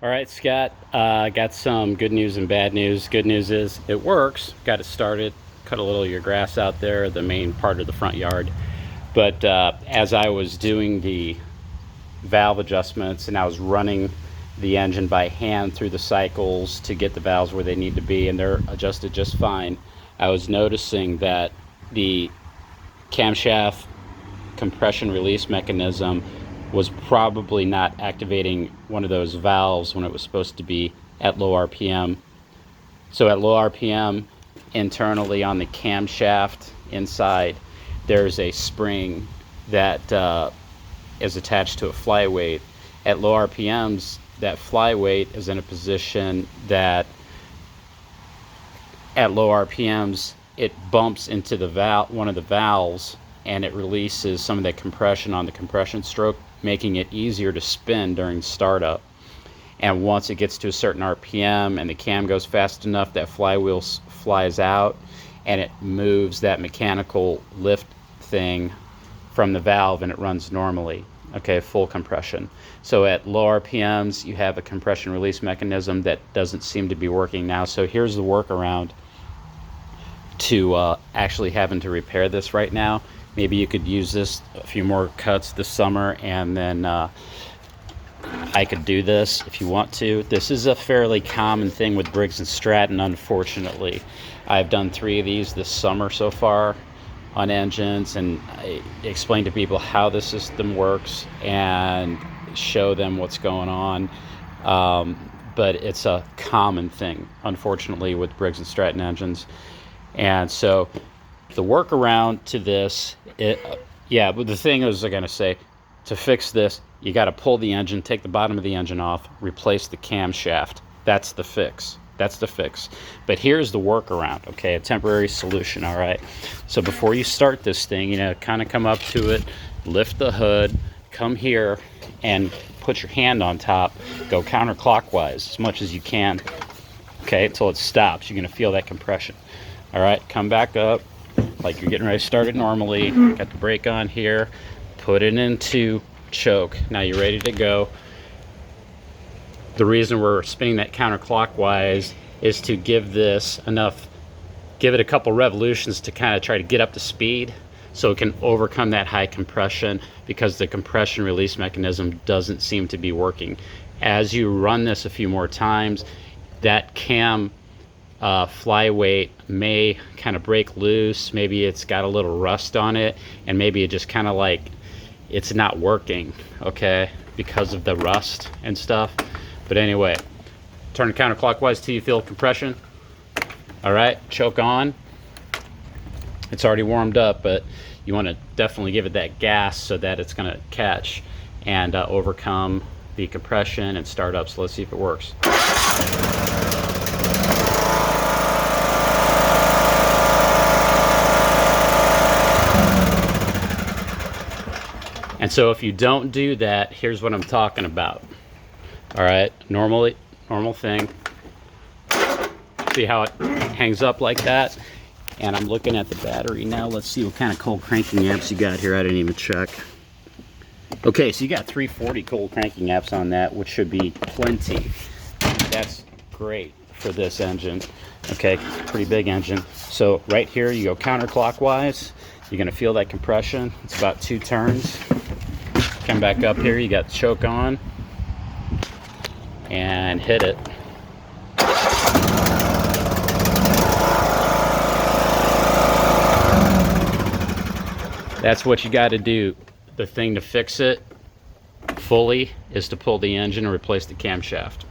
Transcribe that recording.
All right, Scott, got some good news and bad news. Good news is it works. Got it started. Cut a little of your grass out there, the main part of the front yard. But as I was doing the valve adjustments and I was running the engine by hand through the cycles to get the valves where they need to be, and they're adjusted just fine, I was noticing that the camshaft compression release mechanism was probably not activating one of those valves when it was supposed to be at low RPM. So at low RPM, internally on the camshaft inside, there's a spring that is attached to a flyweight. At low RPMs, that flyweight is in a position that at low RPMs, it bumps into the valve, one of the valves, and it releases some of that compression on the compression stroke, making it easier to spin during startup. And once it gets to a certain RPM and the cam goes fast enough, that flywheel flies out and it moves that mechanical lift thing from the valve and it runs normally. Okay, full compression. So at low RPMs, you have a compression release mechanism that doesn't seem to be working now. So here's the workaround to actually having to repair this right now. Maybe you could use this a few more cuts this summer, and then I could do this if you want to. This is a fairly common thing with Briggs & Stratton, unfortunately. I've done 3 of these this summer so far on engines, and I explain to people how the system works and show them what's going on. But it's a common thing, unfortunately, with Briggs & Stratton engines. And so the workaround to this, but the thing I was going to say, to fix this, you got to pull the engine, take the bottom of the engine off, replace the camshaft. That's the fix. That's the fix. But here's the workaround, okay? A temporary solution, all right? So before you start this thing, kind of come up to it, lift the hood, come here, and put your hand on top. Go counterclockwise as much as you can, okay, until it stops. You're going to feel that compression. All right, come back up like you're getting ready to start it normally. Got the brake on here. Put it into choke. Now you're ready to go. The reason we're spinning that counterclockwise is to give it a couple revolutions to kind of try to get up to speed so it can overcome that high compression, because the compression release mechanism doesn't seem to be working. As you run this a few more times, that cam flyweight may kind of break loose. Maybe it's got a little rust on it, and maybe it just kind of like it's not working, okay, because of the rust and stuff. But anyway, turn it counterclockwise till you feel compression. All right, choke on. It's already warmed up, but you want to definitely give it that gas so that it's going to catch and overcome the compression and start up. So let's see if it works. And so if you don't do that, here's what I'm talking about. All right, normal thing. See how it hangs up like that? And I'm looking at the battery now. Let's see what kind of cold cranking amps you got here. I didn't even check. Okay, so you got 340 cold cranking amps on that, which should be plenty. That's great for this engine. Okay, pretty big engine. So right here, you go counterclockwise. You're gonna feel that compression. It's about 2 turns. Come back up here, you got the choke on, and hit it. That's what you got to do. The thing to fix it fully is to pull the engine and replace the camshaft.